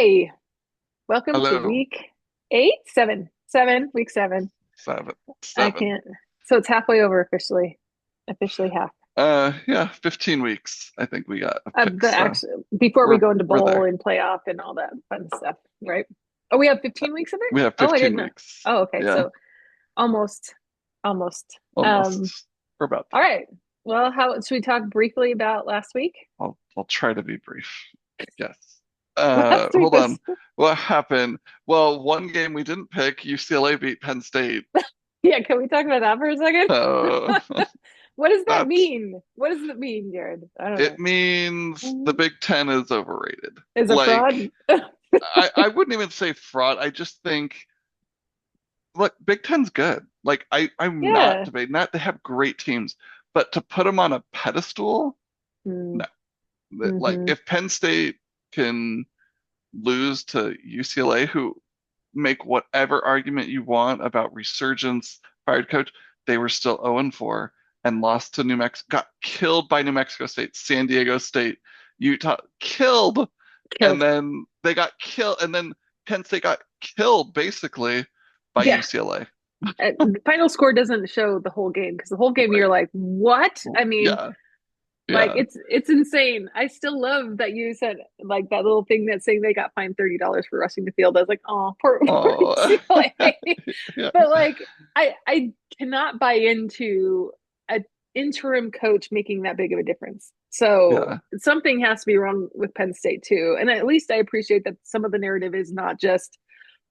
Hi, welcome to Hello. week eight, week seven. Seven. I Seven. can't. So it's halfway over officially, officially half Yeah, 15 weeks. I think we got a of pick, the so actual before we we're go into we're bowl there. and playoff and all that fun stuff, right? Oh, we have 15 weeks of it? We have Oh, I 15 didn't know. weeks. Oh, okay. Yeah, So almost, almost. almost. We're about All there. right. Well, how should we talk briefly about last week? I'll try to be brief. Yes. Last week Hold was, on. What happened? Well, one game we didn't pick, UCLA beat Penn State. yeah, can we talk about that for a second? Uh, What does that that's mean? What does it mean, Jared? I don't it know. means the Big Ten is overrated. Is a Like fraud? I wouldn't even say fraud. I just think look, Big Ten's good. Like I'm not Yeah. debating that. They have great teams, but to put them on a pedestal, Mm, no. Like hmm. if Penn State can lose to UCLA, who make whatever argument you want about resurgence, fired coach, they were still 0-4 and lost to New Mexico, got killed by New Mexico State, San Diego State, Utah, killed, and Killed. then they got killed, and then Penn State got killed basically by Yeah. UCLA. The final score doesn't show the whole game because the whole game you're Right. like, what? I mean, Yeah. like Yeah. it's insane. I still love that you said like that little thing that's saying they got fined $30 for rushing the field. I was like, oh, poor Oh. UCLA. Yeah. But like I cannot buy into a interim coach making that big of a difference. So Yeah. something has to be wrong with Penn State too. And at least I appreciate that some of the narrative is not just,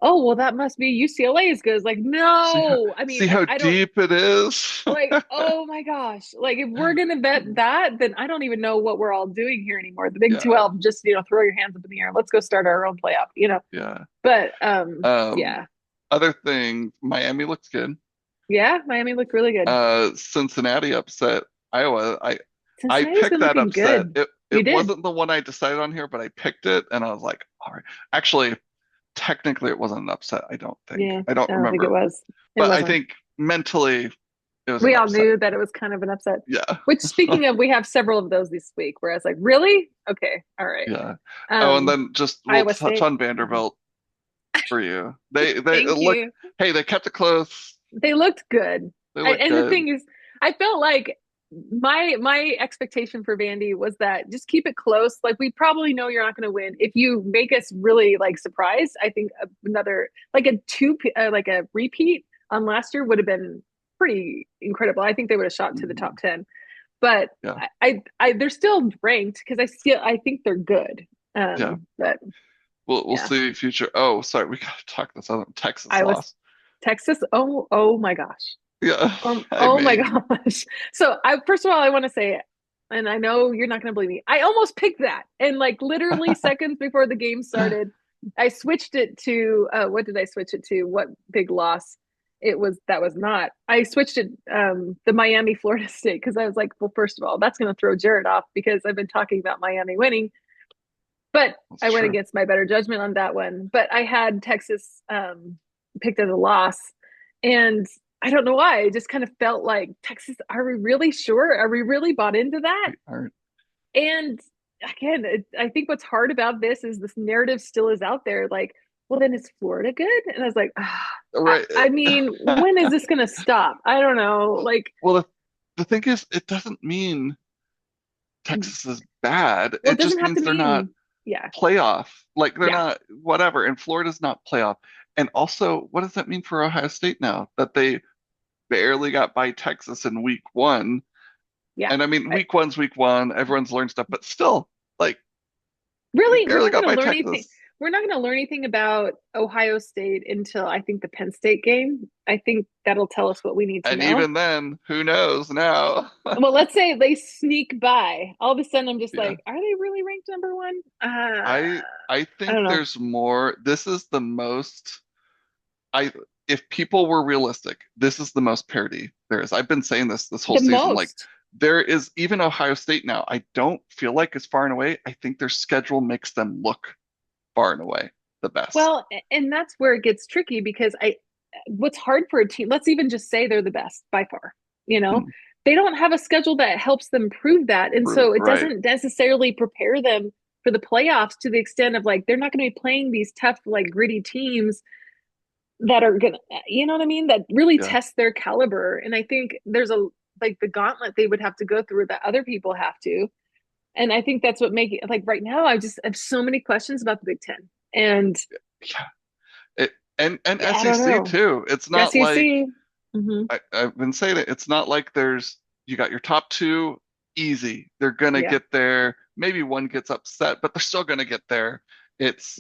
oh, well, that must be UCLA is good. It's like, See how no, I mean, see how I don't deep it is? like, oh my gosh. Like if we're gonna bet that, then I don't even know what we're all doing here anymore. The Big Yeah. 12, just throw your hands up in the air. Let's go start our own playoff. Yeah. But Um, yeah. Other thing, Miami looks good. Yeah, Miami looked really good. Cincinnati upset Iowa. I Cincinnati's picked been that looking upset. good. You It did. wasn't the one I decided on here, but I picked it and I was like, all right. Actually, technically it wasn't an upset, I don't think. Yeah, I don't I don't think it remember. was. It But I wasn't. think mentally it was an We all upset. knew that it was kind of an upset. Yeah. Which speaking of, we have several of those this week where I was like, really? Okay, all right. Yeah. Oh, and Um, then just we'll Iowa touch State. on Mhm. Vanderbilt for you. They Thank look, you. hey, they kept it close. They looked good. They look And the good. thing is, I felt like my expectation for Vandy was that just keep it close. Like we probably know you're not going to win. If you make us really like surprised, I think another like a like a repeat on last year would have been pretty incredible. I think they would have shot to the top 10. But Yeah. they're still ranked because I think they're good. Yeah. But We'll yeah, see future. Oh, sorry, we gotta talk this other Texas I was lost. Texas. Oh my gosh. Yeah. I Oh my mean, gosh. So I first of all I want to say, and I know you're not gonna believe me, I almost picked that. And like literally seconds before the game started, I switched it to what did I switch it to? What big loss? It was that was not. I switched it the Miami Florida State because I was like, well, first of all, that's gonna throw Jared off because I've been talking about Miami winning. But that's I went true. against my better judgment on that one. But I had Texas picked as a loss. And I don't know why. I just kind of felt like Texas, are we really sure? Are we really bought into that? We aren't. And again, I think what's hard about this is this narrative still is out there. Like, well, then is Florida good? And I was like, ah, Right. I mean, when is this going to stop? I don't know. Like, Well, the thing is, it doesn't mean Texas is bad. well, it It doesn't just have to means they're not mean, yeah, playoff. Like they're yeah. not whatever. And Florida's not playoff. And also, what does that mean for Ohio State now? That they barely got by Texas in week one. Yeah. And I mean, I, week one's week one. Everyone's learned stuff, but still, like, they really, we're barely not got going to by learn anything. Texas. We're not going to learn anything about Ohio State until I think the Penn State game. I think that'll tell us what we need to And know. even then, who knows now? Well, let's say they sneak by. All of a sudden, I'm just Yeah. like, are they really ranked number one? I I think don't know. there's more. This is the most I if people were realistic, this is the most parity there is. I've been saying this whole The season. Like most. there is even Ohio State now. I don't feel like it's far and away. I think their schedule makes them look far and away the best. Well, and that's where it gets tricky because what's hard for a team, let's even just say they're the best by far, you know, Hmm. they don't have a schedule that helps them prove that. And so it Right. doesn't necessarily prepare them. for the playoffs to the extent of like they're not going to be playing these tough, like gritty teams that are gonna, you know what I mean, that really Yeah. test their caliber. And I think there's a like the gauntlet they would have to go through that other people have to. And I think that's what make it like right now. I just have so many questions about the Big Ten, and Yeah. And yeah, I don't SEC know. too. It's not like SEC. Hmm. I've been saying it. It's not like there's you got your top two easy. They're gonna Yeah. get there. Maybe one gets upset, but they're still gonna get there. It's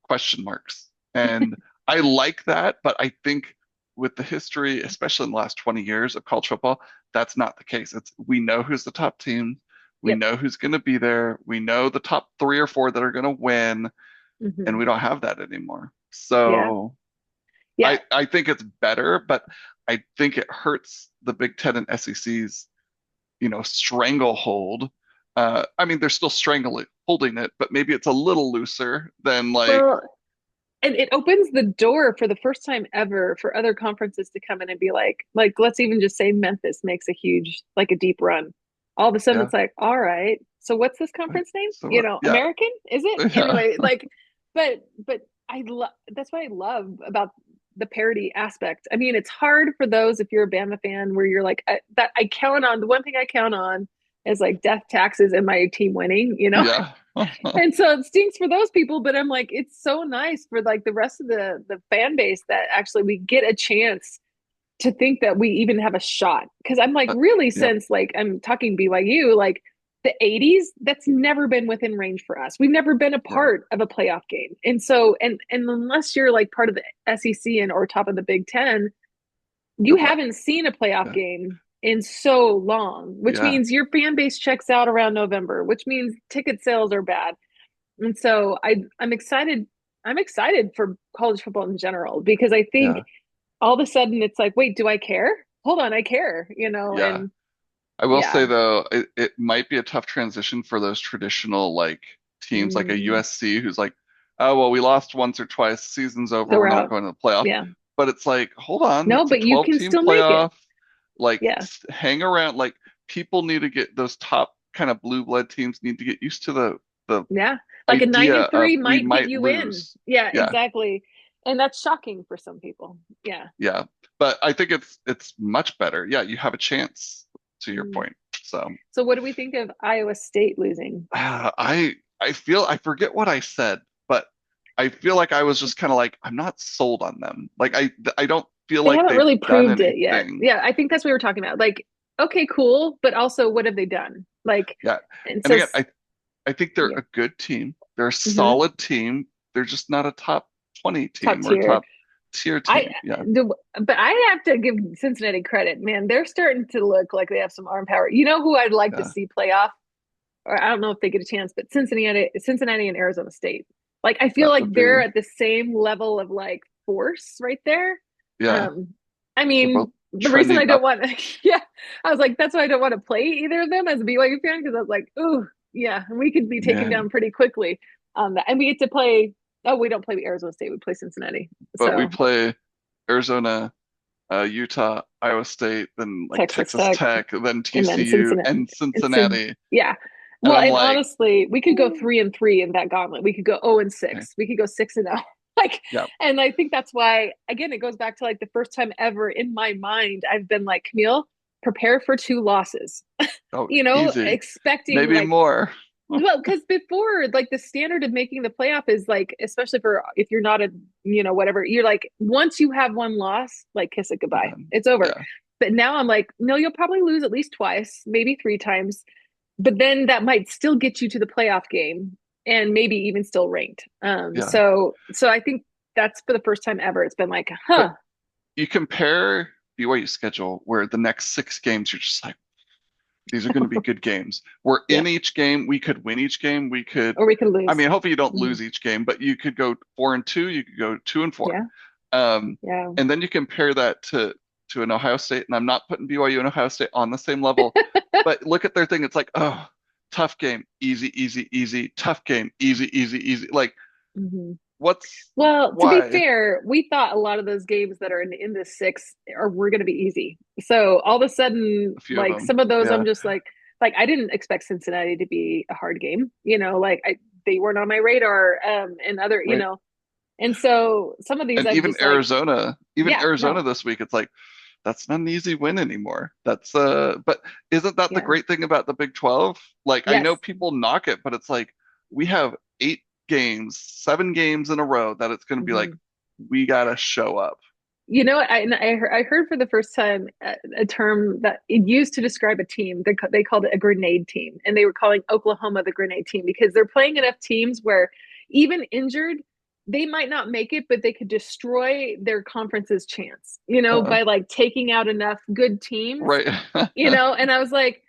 question marks. And I like that, but I think with the history, especially in the last 20 years of college football, that's not the case. It's we know who's the top team. We Yep. know who's going to be there. We know the top three or four that are going to win, and Hmm. we don't have that anymore. Yeah. So Yeah. I think it's better, but I think it hurts the Big Ten and SEC's, stranglehold. I mean, they're still strangling holding it, but maybe it's a little looser than like, Well, and it opens the door for the first time ever for other conferences to come in and be like, let's even just say Memphis makes a huge, like a deep run. All of a sudden yeah, it's like, all right, so what's this conference name? so what? Yeah, American, is it? yeah, Anyway, like, but I love that's what I love about the parody aspect. I mean, it's hard for those if you're a Bama fan where you're like, that I count on, the one thing I count on is like death, taxes, and my team winning. yeah, And so it stinks for those people, but I'm like, it's so nice for like the rest of the fan base that actually we get a chance to think that we even have a shot. Because I'm like, uh, really, yep, since like I'm talking BYU, like the 80s, that's never been within range for us. We've never been a yeah, part of a playoff game. And so, and unless you're like part of the SEC and or top of the Big Ten, you you're right. haven't seen a playoff Yeah, game in so long, which yeah, means your fan base checks out around November, which means ticket sales are bad. And so I'm excited. I'm excited for college football in general because I think yeah, all of a sudden it's like, wait, do I care? Hold on, I care. yeah. And I will yeah. say though, it might be a tough transition for those traditional like teams like a Mm, USC who's like, oh well, we lost once or twice, season's over, so we're we're not out. going to the playoff. Yeah. But it's like, hold on, No, it's a but you 12 can team still make it. playoff. Like, Yeah. hang around. Like, people need to get those top kind of blue blood teams need to get used to the Yeah. Like a nine idea and of three we might get might you in. lose. Yeah, Yeah, exactly. And that's shocking for some people. Yeah. yeah. But I think it's much better. Yeah, you have a chance to your Mm. point. So So what do we think of Iowa State losing? I feel I forget what I said, but I feel like I was just kind of like I'm not sold on them. Like I don't feel They like haven't they've really done proved it yet. anything. Yeah, I think that's what we were talking about. Like, okay, cool, but also what have they done? Like, Yeah. and And so again, I think they're yeah, a good team. They're a hmm solid team. They're just not a top 20 top team or a tier. top tier I team. Yeah. the but I have to give Cincinnati credit, man. They're starting to look like they have some arm power. You know who I'd like to Yeah. see playoff, or I don't know if they get a chance, but Cincinnati and Arizona State. Like I feel That like would they're be, at the same level of like force right there. yeah. Um, I They're both mean, the reason trending I don't up. want to, yeah, I was like, that's why I don't want to play either of them as a BYU fan because I was like, ooh, yeah, we could be taken Man. down pretty quickly on that. And we get to play. Oh, we don't play Arizona State. We play Cincinnati. But we So play Arizona, Utah, Iowa State, then like Texas Texas Tech, Tech, then and then TCU Cincinnati. and It's Cincinnati. yeah. And Well, I'm and like, honestly, we could go "Ooh, 3-3 in that gauntlet. We could go 0 and okay. 6. We could go 6-0. Like, Yeah. and I think that's why, again, it goes back to like the first time ever in my mind, I've been like, Camille, prepare for two losses, Oh, easy. expecting Maybe like, more. well, because before, like the standard of making the playoff is like, especially for if you're not whatever, you're like, once you have one loss, like kiss it You're goodbye. done. It's over. Yeah. But now I'm like, no, you'll probably lose at least twice, maybe three times. But then that might still get you to the playoff game and maybe even still ranked. Yeah. So I think that's for the first time ever. It's been like, But huh, you compare BYU schedule where the next six games, you're just like, these are going to be good games. We're yeah, in each game. We could win each game. We could, or we could I lose. mean, hopefully you don't Mm-hmm. lose each game, but you could go 4-2. You could go 2-4. Yeah, Um, yeah. and then you compare that to an Ohio State, and I'm not putting BYU and Ohio State on the same level, but look at their thing. It's like, oh, tough game, easy, easy, easy. Tough game, easy, easy, easy. Like, Mm-hmm. what's Well, to be why? fair, we thought a lot of those games that are in the six are were going to be easy. So all of a sudden, A few of like them, some of those, I'm yeah. just like, like I didn't expect Cincinnati to be a hard game. Like they weren't on my radar. And other, right? and so some of these And I'm just like, Even yeah, Arizona no, this week, it's like that's not an easy win anymore. But isn't that the yeah, great thing about the Big 12? Like I know yes, people knock it, but it's like we have 8 games, 7 games in a row that it's going to be like hmm. we gotta show up. What I heard for the first time a term that it used to describe a team. They called it a grenade team, and they were calling Oklahoma the grenade team because they're playing enough teams where even injured, they might not make it, but they could destroy their conference's chance, Uh, by like taking out enough good teams, right. and I was like,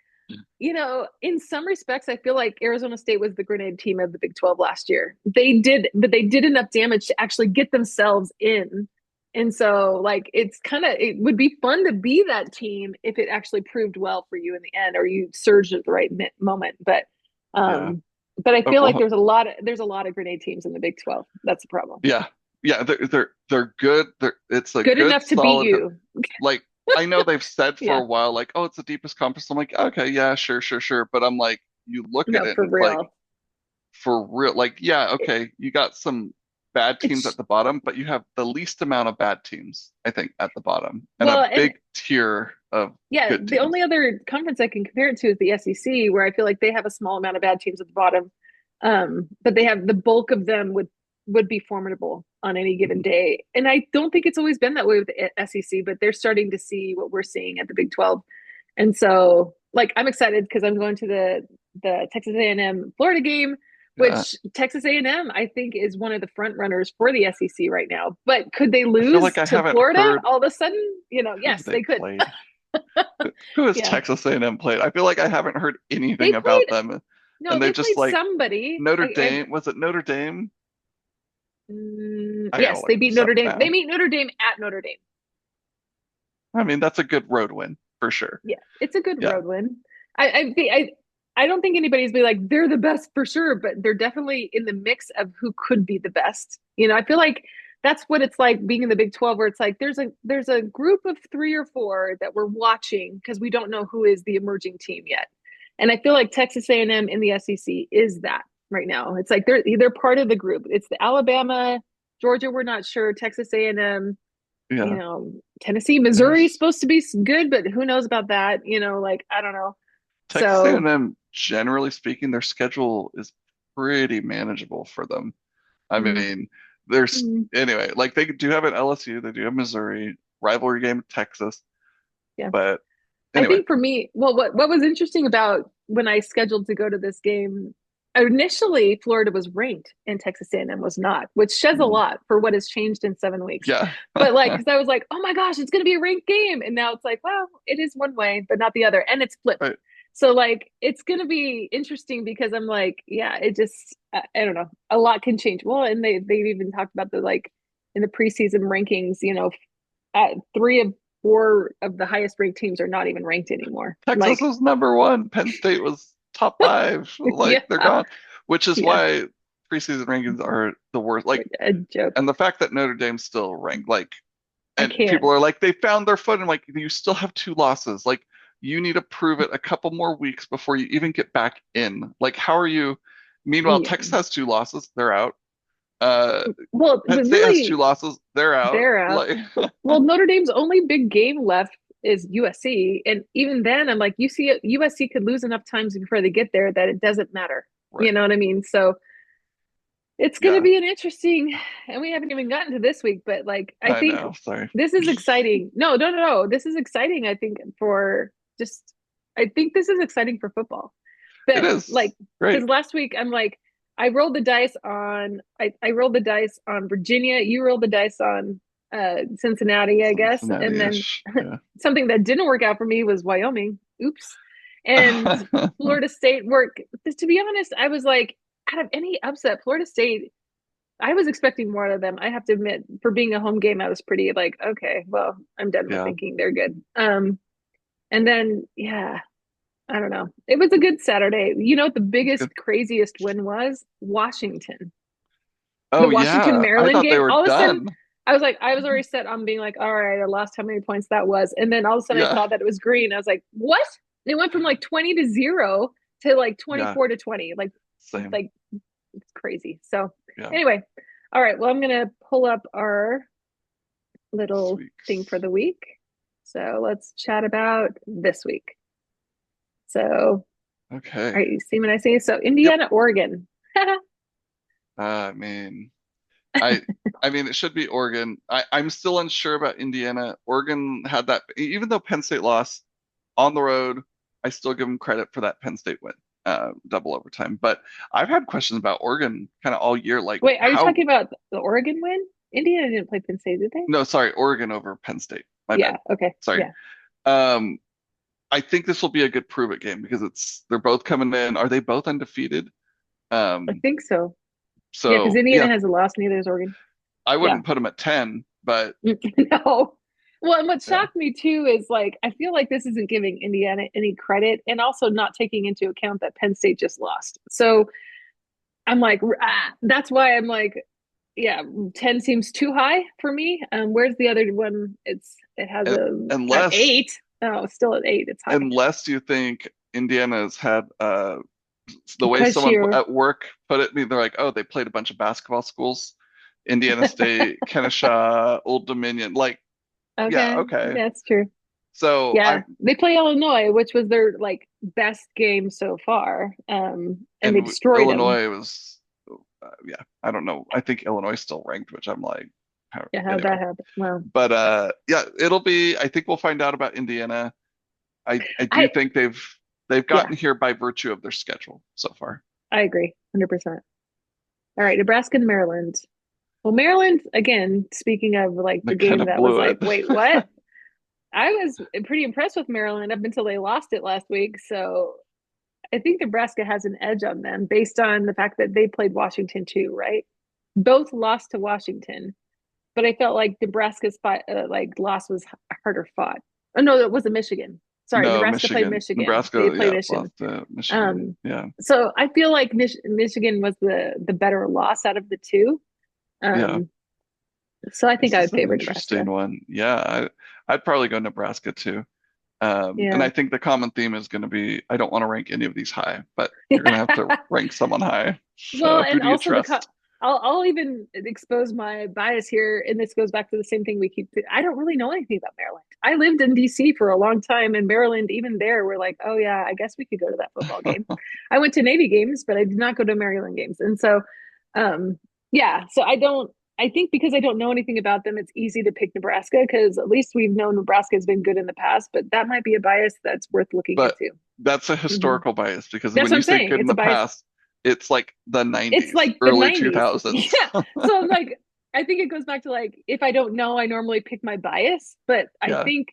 in some respects, I feel like Arizona State was the grenade team of the Big 12 last year. But they did enough damage to actually get themselves in. And so, like, it would be fun to be that team if it actually proved well for you in the end, or you surged at the right moment. Yeah. Um, but I feel like Oklahoma. there's a lot of grenade teams in the Big 12. That's the problem. Yeah. Yeah, they're good. It's a Good good enough to beat solid you. like I know they've said for Yeah. a while like, oh, it's the deepest conference. I'm like, okay, yeah, sure, sure, sure. But I'm like, you look at No, it for and it's like real. for real, like, yeah, It, okay, you got some bad teams at it's the bottom, but you have the least amount of bad teams, I think, at the bottom, and well, a and big tier of yeah, good the teams. only other conference I can compare it to is the SEC, where I feel like they have a small amount of bad teams at the bottom, but they have the bulk of them would be formidable on any given Mhm. day. And I don't think it's always been that way with the SEC, but they're starting to see what we're seeing at the Big 12, and so like I'm excited because I'm going to the Texas A&M Florida game, Yeah, which Texas A&M I think is one of the front runners for the SEC right now. But could they I feel lose like I to haven't Florida heard all of a sudden? who have Yes, they they could. played. Who has Yeah. Texas A&M played? I feel like I haven't heard They anything played about them, no, and they've they just played like somebody. Notre Dame. Was it Notre Dame? I gotta Yes, look they beat this up Notre Dame. They now. beat Notre Dame at Notre Dame. I mean, that's a good road win for sure. Yeah, it's a good Yeah. road win. I don't think anybody's be like they're the best for sure, but they're definitely in the mix of who could be the best. I feel like that's what it's like being in the Big 12, where it's like there's a group of three or four that we're watching because we don't know who is the emerging team yet. And I feel like Texas A&M in the SEC is that right now. It's like they're part of the group. It's the Alabama, Georgia, we're not sure, Texas A&M, Yeah. Tennessee, Missouri is There's supposed to be good, but who knows about that? Like I don't know. Texas So, A&M, generally speaking, their schedule is pretty manageable for them. I mm, mean, there's mm, anyway, like they do have an LSU, they do have Missouri, rivalry game with Texas, yeah. but I anyway, think for me, well, what was interesting about when I scheduled to go to this game, initially Florida was ranked and Texas A&M was not, which says a mm, lot for what has changed in 7 weeks. yeah. But like, because I was like, oh my gosh, it's going to be a ranked game, and now it's like, well, it is one way, but not the other, and it's flipped. Right. So like, it's going to be interesting because I'm like, yeah, it just, I don't know, a lot can change. Well, and they've even talked about the like in the preseason rankings, at 3 of 4 of the highest ranked teams are not even ranked anymore. Texas Like, was number one. Penn State was top five. Like yeah, they're gone, which is yeah, why preseason rankings are the worst. Like, a joke. and the fact that Notre Dame's still ranked, like, I and people can't. are like, they found their foot, and like, you still have 2 losses. Like, you need to prove it a couple more weeks before you even get back in. Like, how are you? Meanwhile, Yeah. Texas has 2 losses, they're out. Uh, Well, Penn but State has two really, losses, they're out. they're out. Like, Well, Notre Dame's only big game left is USC, and even then, I'm like, you see, USC could lose enough times before they get there that it doesn't matter. You right? know what I mean? So it's going to Yeah, be an interesting, and we haven't even gotten to this week, but like, I I think know. Sorry, this is exciting. No, no, no, no. This is exciting. I think for just, I think this is exciting for football. it But like, is because great. last week I'm like, I rolled the dice on Virginia. You rolled the dice on Cincinnati, I guess. And then Cincinnati-ish. Yeah. something that didn't work out for me was Wyoming. Oops. And Florida State work. To be honest, I was like, out of any upset, Florida State, I was expecting more out of them. I have to admit, for being a home game, I was pretty like, okay, well, I'm done with Yeah. thinking they're good. And then yeah, I don't know. It was a good Saturday. You know what the It's good. biggest, craziest win was? Washington. The Oh Washington yeah, I Maryland thought they game. were All of a sudden, done. I was already set on being like, all right, I lost how many points that was. And then all of a sudden I Yeah. saw that it was green. I was like, what? It went from like 20-0 to like Yeah, 24-20. same. Like it's crazy. So Yeah, anyway, all right. Well, I'm gonna pull up our this little thing for week's. the week. So let's chat about this week. So, all Okay. right, you see what I say? So Yep. Indiana, Oregon. I mean, I I mean it should be Oregon. I'm still unsure about Indiana. Oregon had that even though Penn State lost on the road, I still give them credit for that Penn State win, double overtime. But I've had questions about Oregon kind of all year, like Wait, are you how talking about the Oregon win? Indiana didn't play Penn State, did they? no, sorry, Oregon over Penn State. My bad. Yeah. Okay. Sorry. Yeah. Um, I think this will be a good prove it game because they're both coming in. Are they both undefeated? I Um, think so. Yeah, because so Indiana yeah, has a loss, neither is Oregon. I Yeah. wouldn't put them at 10, but No. Well, and what yeah. shocked me too is like I feel like this isn't giving Indiana any credit and also not taking into account that Penn State just lost. So I'm like, that's why I'm like, yeah, 10 seems too high for me. Where's the other one? It has Un- a at Unless 8. Oh, it's still at 8. It's high. unless you think Indiana's had the way Because someone you're at work put it, they're like, oh, they played a bunch of basketball schools, Indiana State, Kennesaw, Old Dominion. Like, yeah, okay. okay. That's true. So Yeah, I'm they play Illinois, which was their like best game so far. And they and destroyed them. Illinois was, yeah, I don't know. I think Illinois is still ranked, which I'm like, Yeah, how'd anyway. that happen? Well, But yeah, it'll be. I think we'll find out about Indiana. I do I think they've yeah, gotten here by virtue of their schedule so far. I agree, 100%. All right, Nebraska and Maryland. Well, Maryland again. Speaking of like They the kind game of that was blew it. like, wait, what? I was pretty impressed with Maryland up until they lost it last week. So I think Nebraska has an edge on them based on the fact that they played Washington too, right? Both lost to Washington, but I felt like Nebraska's fight, like loss was harder fought. Oh no, it wasn't Michigan. Sorry, No, Nebraska played Michigan. Michigan. They Nebraska, played yeah, Michigan. lost to Michigan. Um, Yeah, so I feel like Michigan was the better loss out of the two. yeah. Um, so I think This I is would an favor interesting Nebraska. one. Yeah, I'd probably go Nebraska too. And Yeah. I think the common theme is going to be I don't want to rank any of these high, but you're going to have to rank someone high. Well, So who and do you also trust? I'll even expose my bias here, and this goes back to the same thing we keep. I don't really know anything about Maryland. I lived in DC for a long time, and Maryland, even there, we're like, oh yeah, I guess we could go to that football game. I went to Navy games, but I did not go to Maryland games, and so, yeah. So I don't. I think because I don't know anything about them, it's easy to pick Nebraska because at least we've known Nebraska has been good in the past. But that might be a bias that's worth looking But into. that's a Hmm. historical bias because That's when what you I'm say saying. good in It's a the bias. past, it's like the It's 90s, like the early 90s. 2000s. Yeah. So I'm like, I think it goes back to like, if I don't know, I normally pick my bias. But I Yeah, think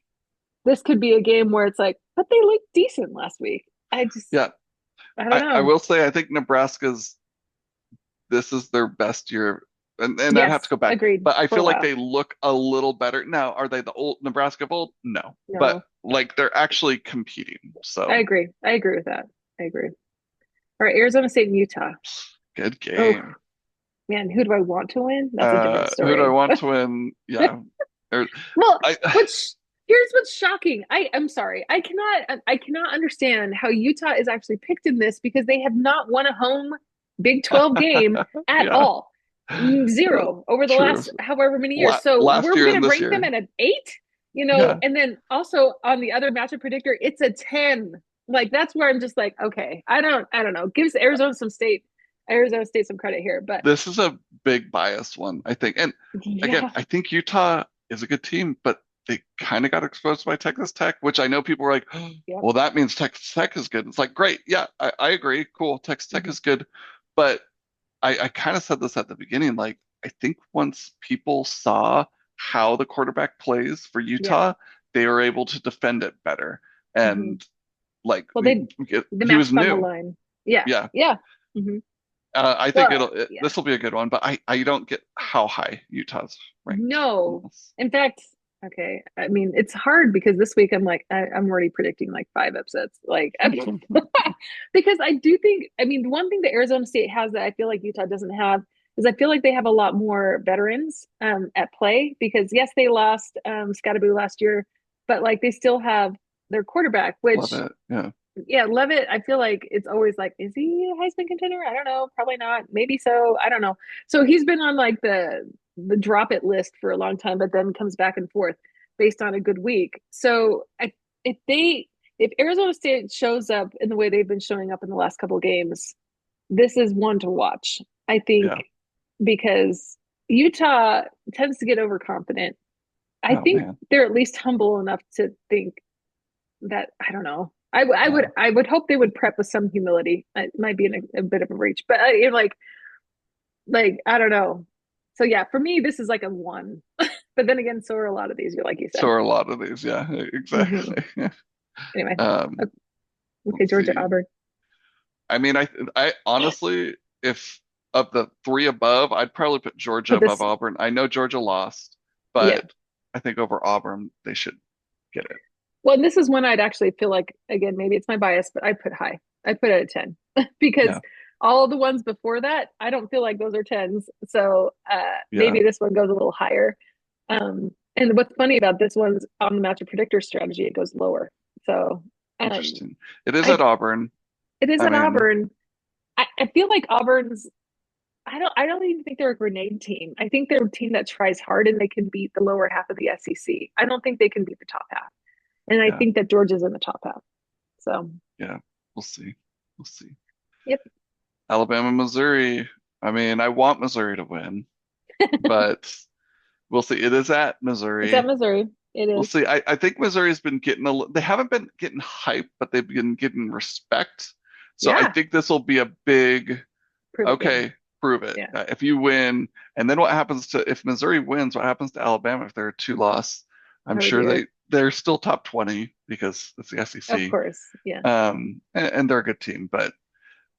this could be a game where it's like, but they looked decent last week. yeah. I don't I know. will say I think Nebraska's this is their best year, and I'd have to Yes, go back, agreed but I for a feel like while. they look a little better now. Are they the old Nebraska of old? No, but No, like they're actually competing. I So agree. I agree with that. I agree. All right, Arizona State and Utah. good Oh, game. man, who do I want to win? That's a different Who do I story. want to win? Yeah, or, Well, I what's here's what's shocking. I'm sorry. I cannot understand how Utah is actually picked in this because they have not won a home Big 12 game at yeah, all. Zero over the true. last however many years. So Last we're year and gonna this rank them year. at an 8, Yeah, and then also on the other matchup predictor, it's a 10. Like that's where I'm just like, okay, I don't know. Gives Arizona State some credit here, but this is a big biased one, I think. And again, yeah, I think Utah is a good team, but they kind of got exposed by Texas Tech, which I know people were like, oh, yep. well, that means Texas Tech is good. It's like, great. Yeah, I agree. Cool. Texas Tech Mhm. is good. But I kind of said this at the beginning. Like, I think once people saw how the quarterback plays for Yeah. Utah, they were able to defend it better. Mhm. And like, Well, they the he was match on the new. line. Yeah, Yeah. yeah. Hmm. I think Well, yeah. this will be a good one, but I don't get how high Utah's ranked in No, this. in fact, okay. I mean, it's hard because this week I'm like I'm already predicting like 5 upsets, like because I do think. I mean, the one thing that Arizona State has that I feel like Utah doesn't have is I feel like they have a lot more veterans at play because yes, they lost Scottaboo last year, but like they still have. their quarterback, Love which it. Yeah. yeah, Levitt, I feel like it's always like, is he a Heisman contender? I don't know, probably not. Maybe so. I don't know. So he's been on like the drop it list for a long time, but then comes back and forth based on a good week. So if they if Arizona State shows up in the way they've been showing up in the last couple of games, this is one to watch. I think Yeah. because Utah tends to get overconfident. I Oh think man. they're at least humble enough to think that I don't know. Yeah. I would hope they would prep with some humility. It might be a bit of a reach, but like I don't know. So yeah, for me, this is like a one. But then again, so are a lot of these. You're like you So said. are a lot of these. Yeah, Hmm. exactly. Anyway, Um, okay, let's Georgia see. Auburn. I mean, I honestly, if of the three above, I'd probably put Georgia Put above this, Auburn. I know Georgia lost, yeah. but I think over Auburn, they should get it. Well, and this is one I'd actually feel like again, maybe it's my bias, but I put high. I put it at 10 because Yeah. all the ones before that, I don't feel like those are tens. So Yeah. maybe this one goes a little higher. And what's funny about this one's on the matchup predictor strategy, it goes lower. So um, Interesting. It is I at Auburn. it is I at mean, Auburn. I feel like Auburn's. I don't even think they're a grenade team. I think they're a team that tries hard and they can beat the lower half of the SEC. I don't think they can beat the top half. And I yeah, think that Georgia's in the top half. So yeah. We'll see. We'll see. yep. Alabama, Missouri. I mean, I want Missouri to win, but we'll see. It is at It's at Missouri. Missouri. It We'll is. see. I think Missouri's been getting they haven't been getting hype, but they've been getting respect. So I Yeah. think this will be a big, Prove it game. okay, prove it. Yeah. If you win, and then what happens to if Missouri wins, what happens to Alabama if they're a two loss? I'm Oh sure dear. they're still top 20 because it's the Of SEC. course. Yeah. And they're a good team, but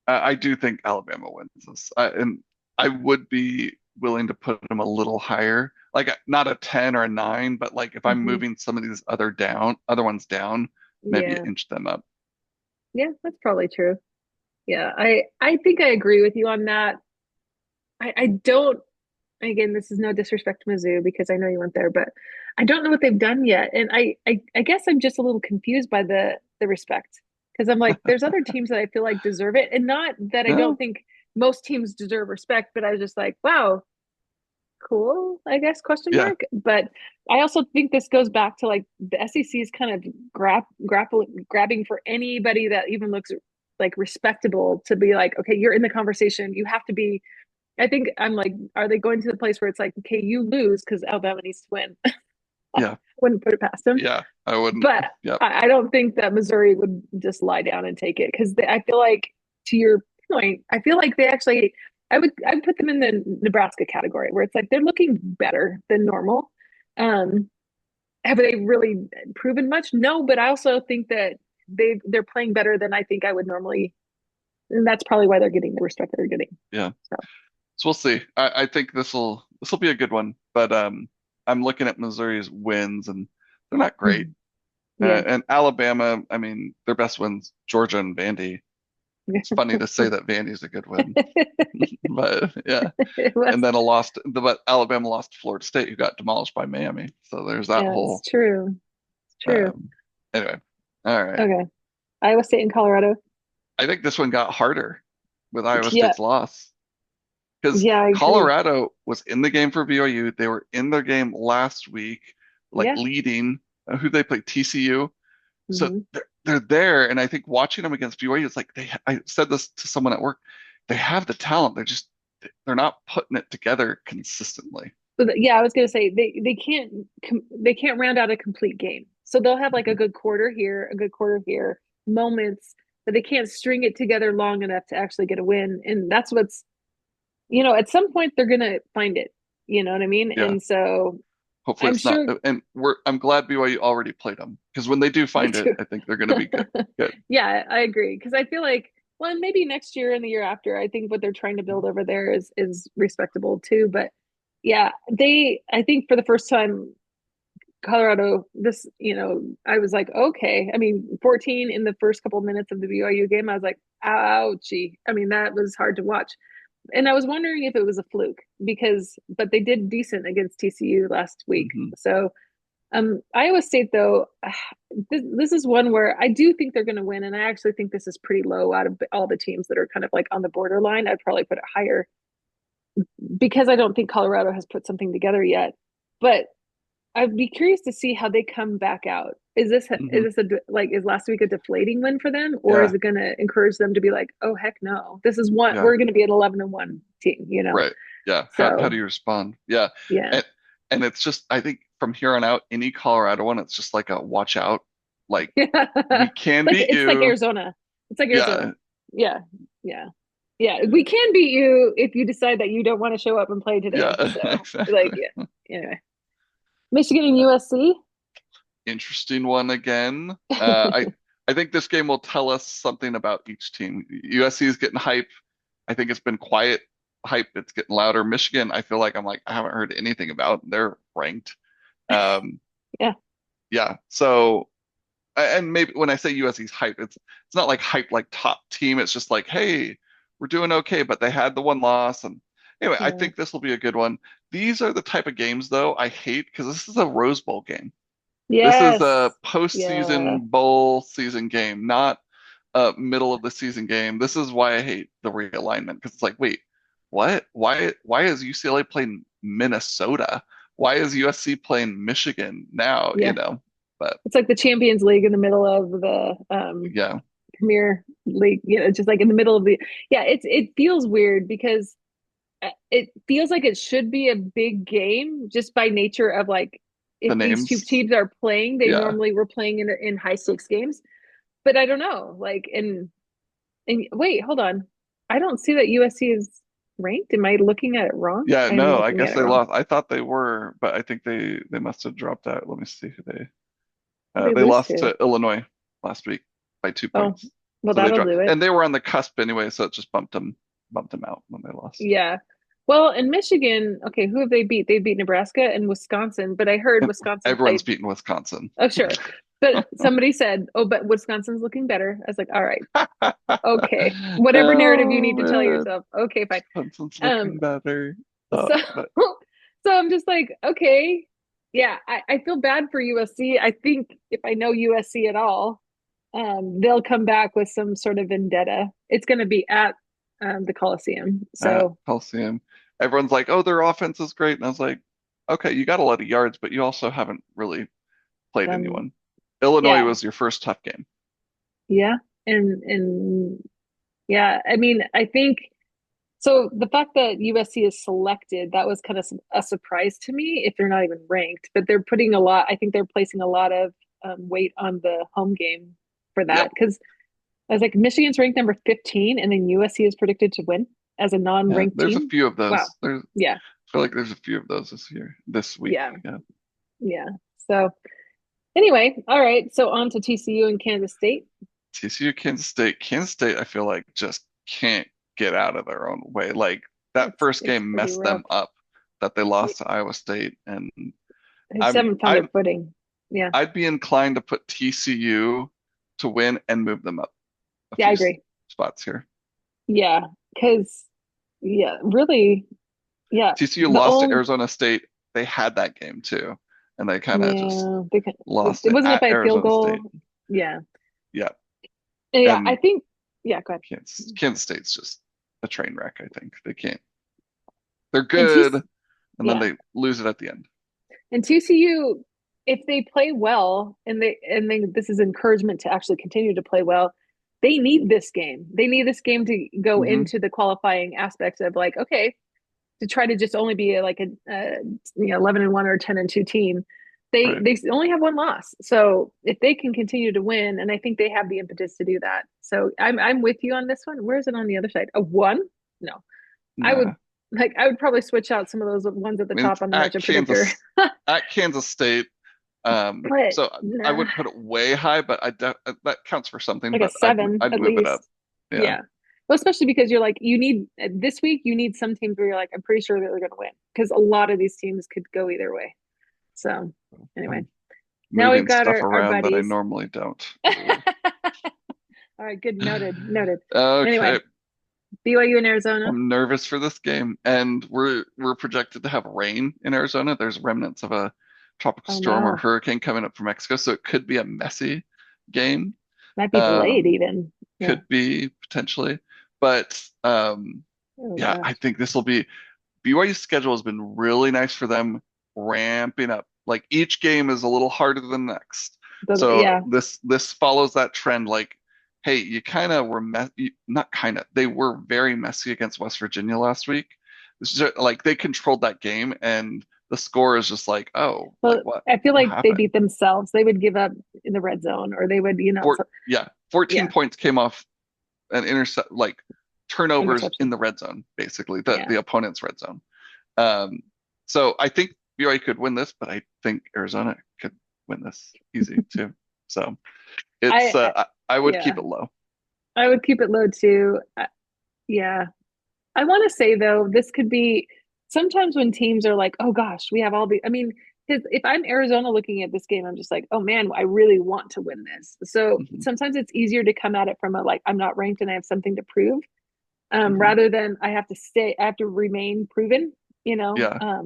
I do think Alabama wins this. And I would be willing to put them a little higher, like not a 10 or a 9, but like if I'm Hmm. moving some of these other ones down, maybe Yeah. inch them up. Yeah, that's probably true. Yeah. I think I agree with you on that. I don't again, this is no disrespect to Mizzou because I know you went there, but I don't know what they've done yet. And I guess I'm just a little confused by the respect because I'm like, there's other teams that I feel like deserve it. And not that I Yeah, don't think most teams deserve respect, but I was just like, wow, cool, I guess, question yeah, mark. But I also think this goes back to like the SEC is kind of grabbing for anybody that even looks like respectable to be like, okay, you're in the conversation. You have to be I think I'm like, are they going to the place where it's like, okay, you lose because Alabama needs to win? yeah, Wouldn't put it past them. yeah. I wouldn't. But Yeah, I don't think that Missouri would just lie down and take it because I feel like, to your point, I feel like they actually, I would put them in the Nebraska category where it's like they're looking better than normal. Um, have they really proven much? No, but I also think that they're playing better than I think I would normally, and that's probably why they're getting the respect they're getting. yeah. So, So we'll see. I think this will be a good one, but I'm looking at Missouri's wins and they're not great. mhm. Yeah. And Alabama, I mean, their best wins, Georgia and Vandy. It's funny to say that Vandy's a good win, but yeah. It And was. then but Alabama lost to Florida State, who got demolished by Miami. So there's that Yeah, it's whole. true. It's true. Um, anyway, all right. Okay. Iowa State and Colorado. I think this one got harder with Iowa Yeah. State's loss because Yeah, I agree. Colorado was in the game for BYU. They were in their game last week, like Yeah. leading. Who they played? TCU. So Hmm. they're there, and I think watching them against BYU, it's like I said this to someone at work. They have the talent. They're not putting it together consistently. But yeah, I was gonna say they can't round out a complete game. So they'll have like a Mhm. good quarter here, a good quarter here, moments, but they can't string it together long enough to actually get a win. And that's what's at some point they're gonna find it. You know what I mean? Yeah. And so Hopefully I'm it's not. sure And I'm glad BYU already played them because when they do me find it, too. I think they're going to be good. Good. Yeah, I agree because I feel like well, maybe next year and the year after, I think what they're trying to build over there is respectable too. But yeah, I think for the first time, Colorado, I was like, okay. I mean, 14 in the first couple of minutes of the BYU game, I was like, ouchie. I mean, that was hard to watch. And I was wondering if it was a fluke but they did decent against TCU last week. Hmm. So Iowa State, though, this is one where I do think they're going to win, and I actually think this is pretty low out of all the teams that are kind of like on the borderline. I'd probably put it higher because I don't think Colorado has put something together yet. But I'd be curious to see how they come back out. Hmm. Is last week a deflating win for them, or is Yeah, it going to encourage them to be like, oh heck no, this is one yeah, we're going to be an 11-1 team, you know? right. Yeah. How So do you respond? Yeah. yeah, And and it's just I think from here on out, any Colorado one, it's just like a watch out. Like we can like beat it's like you. Arizona. It's like Arizona. Yeah, Yeah, yeah, yeah. We can beat you if you decide that you don't want to show up and play yeah, today. So like, exactly. yeah. Michigan and USC. Interesting one again. I think this game will tell us something about each team. USC is getting hype. I think it's been quiet hype. It's getting louder. Michigan, I feel like I haven't heard anything about. They're ranked. Um, Yeah, yeah. So and maybe when I say USC's hype, it's not like hype like top team. It's just like, hey, we're doing okay, but they had the one loss. And anyway, I yeah. think this will be a good one. These are the type of games though I hate because this is a Rose Bowl game. This is a Yes. Yeah. postseason bowl season game, not a middle of the season game. This is why I hate the realignment because it's like, wait, what? Why is UCLA playing Minnesota? Why is USC playing Michigan now, Yeah. But It's like the Champions League in the middle of the yeah, Premier League, just like in the middle of the yeah, it feels weird because it feels like it should be a big game just by nature of like the if these two names, teams are playing, they yeah. normally were playing in high stakes games. But I don't know. Like and wait, hold on. I don't see that USC is ranked. Am I looking at it wrong? Yeah, I am no, I looking at guess it they wrong. lost. I thought they were, but I think they must have dropped out. Let me see who What did they they lose lost to? to Illinois last week by two Oh, points. well, So they that'll dropped, do it. and they were on the cusp anyway, so it just bumped them out when they lost. Yeah. Well, in Michigan, okay, who have they beat? They beat Nebraska and Wisconsin, but I heard And Wisconsin everyone's played. beaten Wisconsin. Oh, sure. But somebody said, "Oh, but Wisconsin's looking better." I was like, "All right, okay. Whatever narrative you Oh need to tell man, yourself. Okay, fine." Wisconsin's Um, looking better. so But so I'm just like, okay. Yeah, I feel bad for USC. I think if I know USC at all, they'll come back with some sort of vendetta. It's going to be at the Coliseum. at So Coliseum, everyone's like, "Oh, their offense is great," and I was like, "Okay, you got a lot of yards, but you also haven't really played then anyone." Illinois yeah, was your first tough game. yeah, and yeah, I mean, I think so. The fact that USC is selected, that was kind of a surprise to me if they're not even ranked, but they're putting a lot, I think they're placing a lot of weight on the home game for Yep. that. Because I was like, Michigan's ranked number 15, and then USC is predicted to win as a Yeah, non-ranked there's a team. few of Wow. those. Yeah. I feel like there's a few of those this week. Yeah. Yeah. Yeah. So anyway, all right. So on to TCU and Kansas State. TCU, Kansas State. Kansas State, I feel like just can't get out of their own way. Like that first It's game pretty messed rough. them up that they lost to Iowa State. And They just I'm haven't found their I'd footing. Yeah. I'd be inclined to put TCU to win and move them up a Yeah, I few agree. spots here. Yeah. Because, yeah, really, yeah. TCU The lost to only, Arizona State. They had that game too, and they kind of just yeah, lost it it wasn't it at by a field Arizona State. goal. Yeah. Yeah, Yeah. I and think, yeah, go ahead. Kansas State's just a train wreck. I think they can't. They're And good, TC, and then yeah. they lose it at the end. And TCU, if they play well and they this is encouragement to actually continue to play well, they need this game. They need this game to go Hmm. into the qualifying aspects of like, okay, to try to just only be like a 11-1 or 10-2 team. They Right. they only have one loss. So if they can continue to win, and I think they have the impetus to do that. So I'm with you on this one. Where is it on the other side? A one? No. I would Nah. I would probably switch out some of those ones at the I mean, top it's on the margin predictor. At Kansas State. But So I nah, wouldn't put it way high, but that counts for something. like a But seven I'd at move it up. least. Yeah. Yeah. Well, especially because you're like, you need this week, you need some teams where you're like, I'm pretty sure that they're going to win because a lot of these teams could go either way. So, anyway, I'm now we've moving got stuff our around that I buddies. normally don't. All right, good. Noted. Noted. Okay. Anyway, BYU in Arizona. I'm nervous for this game, and we're projected to have rain in Arizona. There's remnants of a tropical Oh storm or no, hurricane coming up from Mexico, so it could be a messy game. might be delayed Um, even. Yeah. could be potentially, but Oh yeah, I gosh. think this will be BYU's schedule has been really nice for them ramping up. Like each game is a little harder than the next. So Yeah. this follows that trend. Like, hey, you kind of were not kind of, they were very messy against West Virginia last week. It's just, like they controlled that game, and the score is just like, oh, like Well, I feel what like they happened? beat themselves. They would give up in the red zone, or they would, Four, so, yeah, 14 yeah, points came off an intercept, like turnovers in interceptions. the red zone, basically Yeah. the opponent's red zone. Um, so I think BYU could win this, but I think Arizona could win this easy too. So it's I would keep Yeah, it low. I would keep it low too. Yeah. I want to say though, this could be sometimes when teams are like, oh gosh, we have all the, I mean, because if I'm Arizona looking at this game, I'm just like, oh man, I really want to win this. So Hmm. sometimes it's easier to come at it from a like, I'm not ranked and I have something to prove, Hmm. rather than I have to remain proven, you know. Yeah.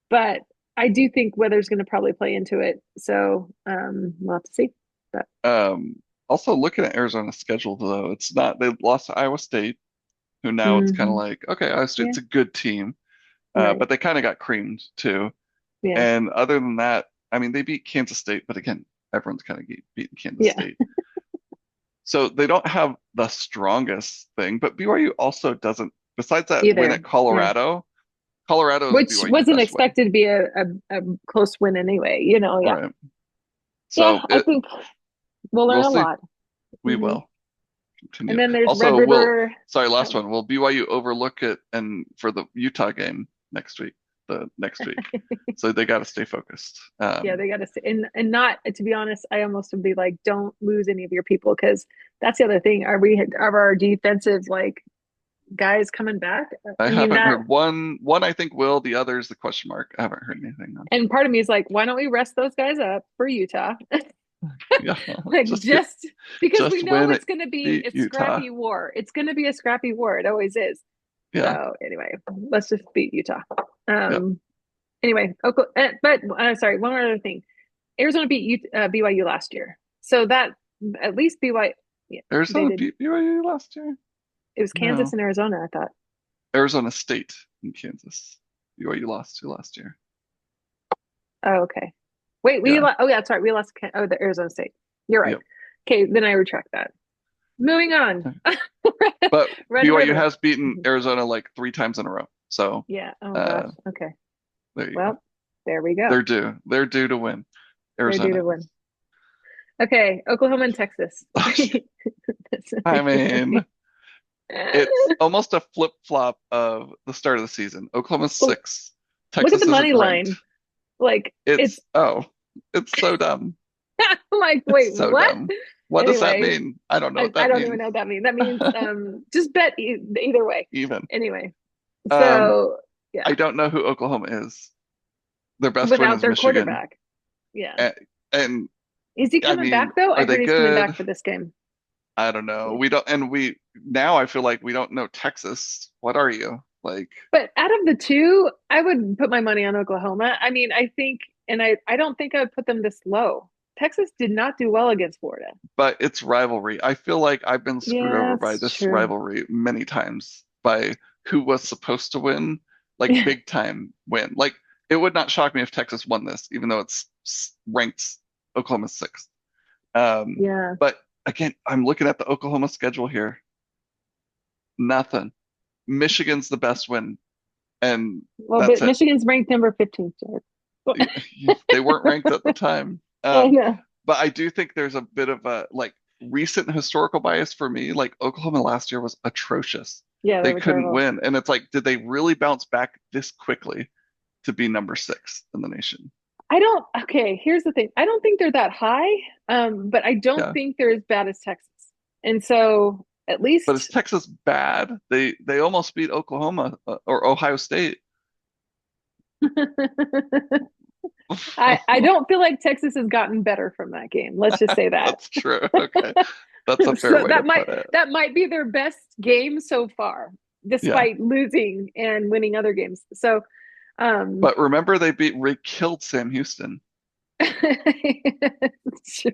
But I do think weather's going to probably play into it. So we'll have to see. But Um, Also looking at Arizona's schedule though, it's not they lost to Iowa State, who now it's kind of mhm. like, okay, Iowa Yeah, State's a good team. right. But they kind of got creamed too. Yeah, And other than that, I mean, they beat Kansas State, but again, everyone's kind of beating Kansas yeah. State. So they don't have the strongest thing, but BYU also doesn't, besides that win Either. at Yeah. Colorado, Colorado is Which BYU's wasn't best win, expected to be a close win anyway, Yeah. right? Yeah, So I it think we'll we'll learn a see. lot. We Hmm. will And continue. then there's Red Also, will River. sorry, last Oh, one. Will BYU overlook it and for the Utah game next week, the next week? So they got to stay focused. yeah, they got to stay. And not, to be honest, I almost would be like, don't lose any of your people because that's the other thing. Are our defensive like guys coming back? I I mean, haven't that, heard one. One I think will. The other is the question mark. I haven't heard anything on. and part of me is like, why don't we rest those guys up for Utah? Yeah, Like just get just because we just know win it's it. going to be Beat a Utah. scrappy war. It's going to be a scrappy war. It always is. Yeah. So anyway, let's just beat Utah. Yep. Anyway, but sorry, one more other thing. Arizona beat BYU last year, so that at least BYU, yeah, they Arizona did. beat BYU last year. It was Kansas No, and Arizona, I thought. Arizona State in Kansas. BYU lost to last year. Oh, okay. Wait, Yeah. oh yeah, sorry, we lost. Oh, the Arizona State. You're right. Yep. Okay, then I retract that. Moving on. But Red BYU River. has beaten Mhm. Arizona like 3 times in a row. So Yeah. Oh gosh. uh, Okay. there you go. Well, there we go. They're due. They're due to win. They're due Arizona to is. win. Okay, Oklahoma and Texas. I mean, it's almost a flip-flop of the start of the season. Oklahoma's Well, six. look at the Texas isn't money ranked. line. Like it's It's so dumb. I'm like, It's wait, so what? dumb. What does that Anyway, mean? I don't know what I that don't even means. know what that means. That means just bet either way. Even. Anyway, Um, so yeah, I don't know who Oklahoma is. Their best win without is their Michigan. quarterback. Yeah. And, and Is he I coming mean, back though? are I they heard he's coming good? back for this game. I don't know. Yeah. We don't, and we now I feel like we don't know Texas. What are you? Like, But out of the two, I would put my money on Oklahoma. I mean, I think, and I don't think I would put them this low. Texas did not do well against Florida. but it's rivalry. I feel like I've been screwed over Yeah, by it's this true. rivalry many times by who was supposed to win, like Yeah, big time win. Like it would not shock me if Texas won this, even though it's ranked Oklahoma sixth. Um, yeah. but again, I'm looking at the Oklahoma schedule here. Nothing. Michigan's the best win, and Well, that's but it. Michigan's ranked number 15, Jared. They weren't ranked at the time. I know. But I do think there's a bit of a like recent historical bias for me. Like Oklahoma last year was atrocious. Yeah, they They were couldn't terrible. win. And it's like, did they really bounce back this quickly to be number six in the nation? Okay, here's the thing. I don't think they're that high, but I don't Yeah. think they're as bad as Texas. And so at But is least Texas bad? They almost beat Oklahoma or Ohio State. I don't feel like Texas has gotten better from that game. Let's just say that. That's true. Okay. That's a fair So way to put it. that might be their best game so far, Yeah. despite losing and winning other games. So Um, But remember, they killed Sam Houston. it's true.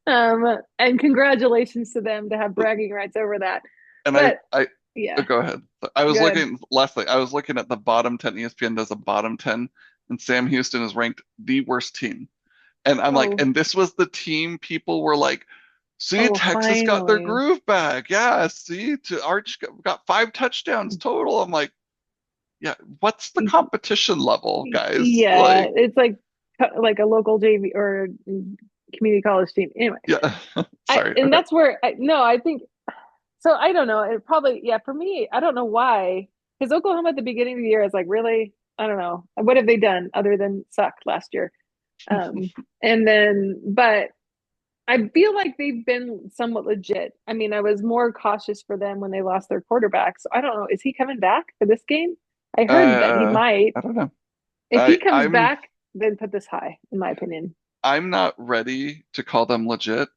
And congratulations to them to have bragging rights over that. And But I yeah, go ahead. I was good. looking lastly, I was looking at the bottom 10. ESPN does a bottom 10, and Sam Houston is ranked the worst team. And I'm like, Oh, and this was the team people were like, see, oh, Texas got their finally. groove back. Yeah, see, to Arch got 5 touchdowns total. I'm like, yeah, what's the competition level, guys? Yeah, Like, it's like a local JV or community college team. Anyway, yeah, I sorry. and Okay. that's where no, I think so. I don't know. It probably yeah for me. I don't know why because Oklahoma at the beginning of the year is like really. I don't know what have they done other than suck last year. And then but I feel like they've been somewhat legit. I mean, I was more cautious for them when they lost their quarterback. So I don't know. Is he coming back for this game? I heard that he might. I don't know. If he comes I'm back, then put this high, in my opinion. I'm not ready to call them legit.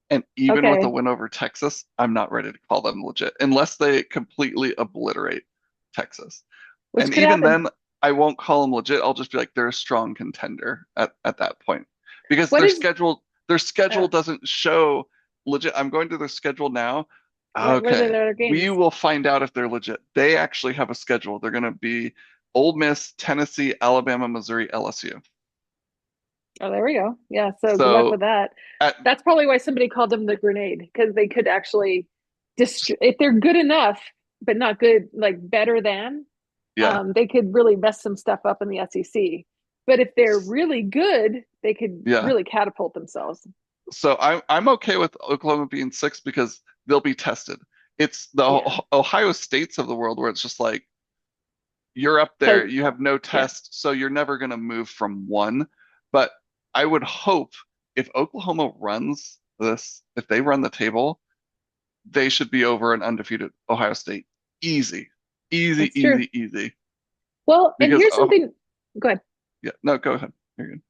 And even with a Okay, win over Texas, I'm not ready to call them legit unless they completely obliterate Texas. which And could even happen. then, I won't call them legit. I'll just be like, they're a strong contender at that point because What is their schedule uh, doesn't show legit. I'm going to their schedule now. what are Okay, their other we games? will find out if they're legit. They actually have a schedule. They're going to be Ole Miss, Tennessee, Alabama, Missouri, LSU. Oh, there we go. Yeah, so good luck So with that. at That's probably why somebody called them the grenade because they could actually if they're good enough, but not good, like better than, yeah. they could really mess some stuff up in the SEC. But if they're really good, they could Yeah. really catapult themselves. So I'm okay with Oklahoma being 6 because they'll be tested. It's the Yeah. Ohio States of the world where it's just like you're up there, So you have no yeah. test, so you're never going to move from one. But I would hope if Oklahoma runs this, if they run the table, they should be over an undefeated Ohio State. Easy, easy, That's true. easy, easy. Well, and Because here's oh something. Go ahead. yeah, no, go ahead. You're good.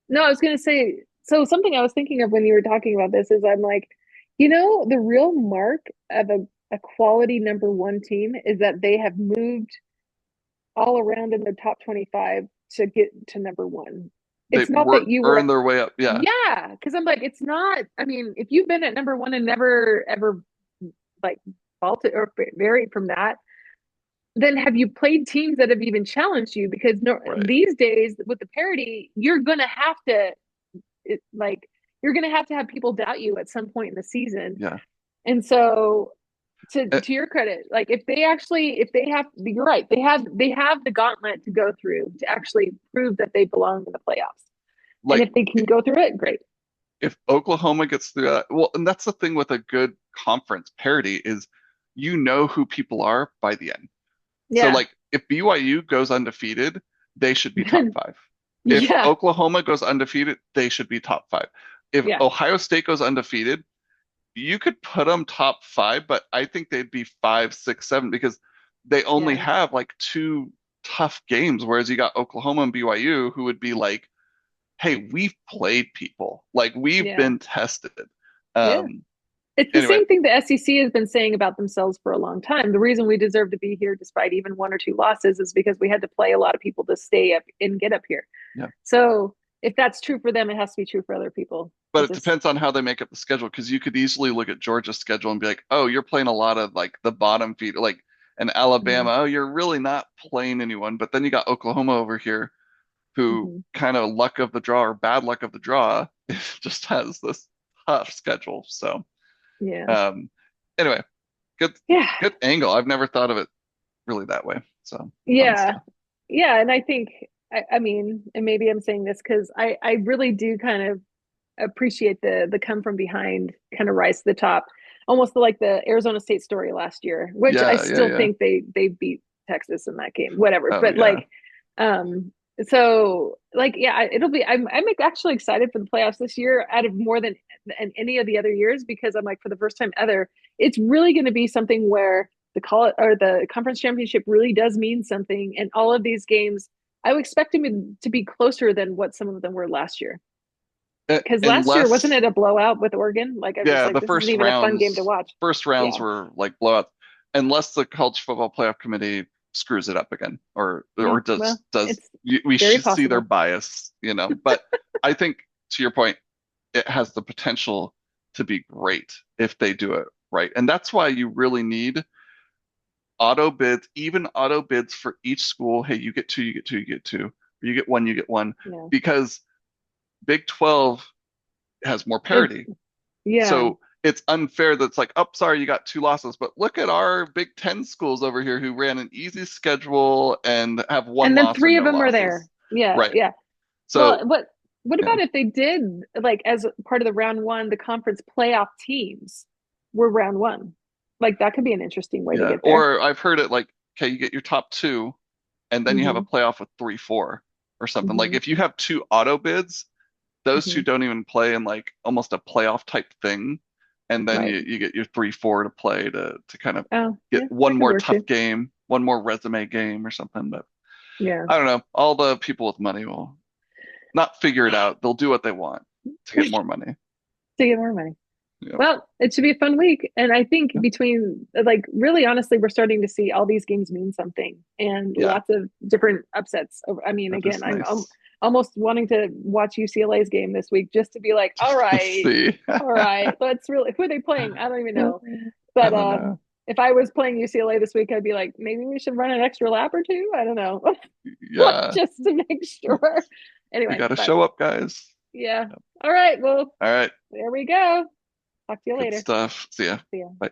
No, I was going to say, so something I was thinking of when you were talking about this is I'm like, the real mark of a quality number one team is that they have moved all around in the top 25 to get to number one. They It's not that you earn were, their way up. Yeah, yeah, because I'm like, it's not, I mean, if you've been at number one and never ever like vaulted or varied from that, then have you played teams that have even challenged you? Because no, right. these days with the parity, like you're gonna have people doubt you at some point in the season. Yeah. And so Eh, to your credit, like if they have you're right, they have the gauntlet to go through to actually prove that they belong in the playoffs. And like if they can go through it, great. if Oklahoma gets through that, well, and that's the thing with a good conference parity is you know who people are by the end. So Yeah. like if BYU goes undefeated, they should be top five. If Yeah. Oklahoma goes undefeated, they should be top five. If Yeah. Ohio State goes undefeated, you could put them top five, but I think they'd be 5, 6, 7 because they only Yeah. have like 2 tough games, whereas you got Oklahoma and BYU who would be like, hey, we've played people, like we've Yeah. been tested. Yeah. Um, It's the anyway, same thing the SEC has been saying about themselves for a long time. The reason we deserve to be here despite even one or two losses is because we had to play a lot of people to stay up and get up here. yeah, So if that's true for them, it has to be true for other people. but It it just depends on how they make up the schedule because you could easily look at Georgia's schedule and be like, oh, you're playing a lot of like the bottom feed, like and Alabama. Oh, you're really not playing anyone. But then you got Oklahoma over here, who mm-hmm. kind of luck of the draw or bad luck of the draw just has this tough schedule. So Yeah. um, anyway, good Yeah. good angle. I've never thought of it really that way. So fun Yeah. stuff. Yeah. And I think, I mean, and maybe I'm saying this because I really do kind of appreciate the come from behind kind of rise to the top, almost like the Arizona State story last year, which I Yeah, yeah, still yeah. think they beat Texas in that game, whatever. Oh But yeah. like, so like, yeah, it'll be. I'm actually excited for the playoffs this year, out of more than any of the other years, because I'm like for the first time ever, it's really going to be something where the call or the conference championship really does mean something, and all of these games. I would expect them to be closer than what some of them were last year. Because last year wasn't Unless it a blowout with Oregon? Like I'm just yeah, like the this isn't even a fun game to watch. first rounds Yeah, were like blowouts. Unless the college football playoff committee screws it up again, or Yeah, does well, does it's we very should see their possible. bias, But I think to your point, it has the potential to be great if they do it right, and that's why you really need auto bids, even auto bids for each school. Hey, you get two, you get two, you get two, or you get one, you get one, Yeah. because Big 12 has more Oh, parity. yeah. So it's unfair that it's like, oh, sorry, you got two losses, but look at our Big Ten schools over here who ran an easy schedule and have one And then loss or three of no them are there. losses. Yeah, Right. yeah. Well, So, what yeah, about if they did like as part of the round one, the conference playoff teams were round one? Like that could be an interesting way to yeah. get there. Or I've heard it like, okay, you get your top two, and then you have a Hmm. playoff with 3, 4 or something. Like Hmm. if you have two auto bids, those two Hmm. don't even play in like almost a playoff type thing. And then Right. you get your 3, 4 to play to kind of Oh, get yeah, one that could more work tough too. game, one more resume game or something. But Yeah. I don't know. All the people with money will not figure it out. They'll do what they want to get more money. To get more money. Yep. Well, it should be a fun week. And I think Yep. between, like, really honestly, we're starting to see all these games mean something and Yeah. lots of different upsets. I mean, That again, is I'm nice. almost wanting to watch UCLA's game this week just to be like, Let's see. all right, let's really, who are they playing? I don't even know. I But don't know. if I was playing UCLA this week, I'd be like, maybe we should run an extra lap or two. I don't know. Like, Yeah. just to make sure. We Anyway, got to but show up, guys. yeah. Yep. All right. Well, All right. there we go. Talk to you Good later. stuff. See ya. See ya. Bye.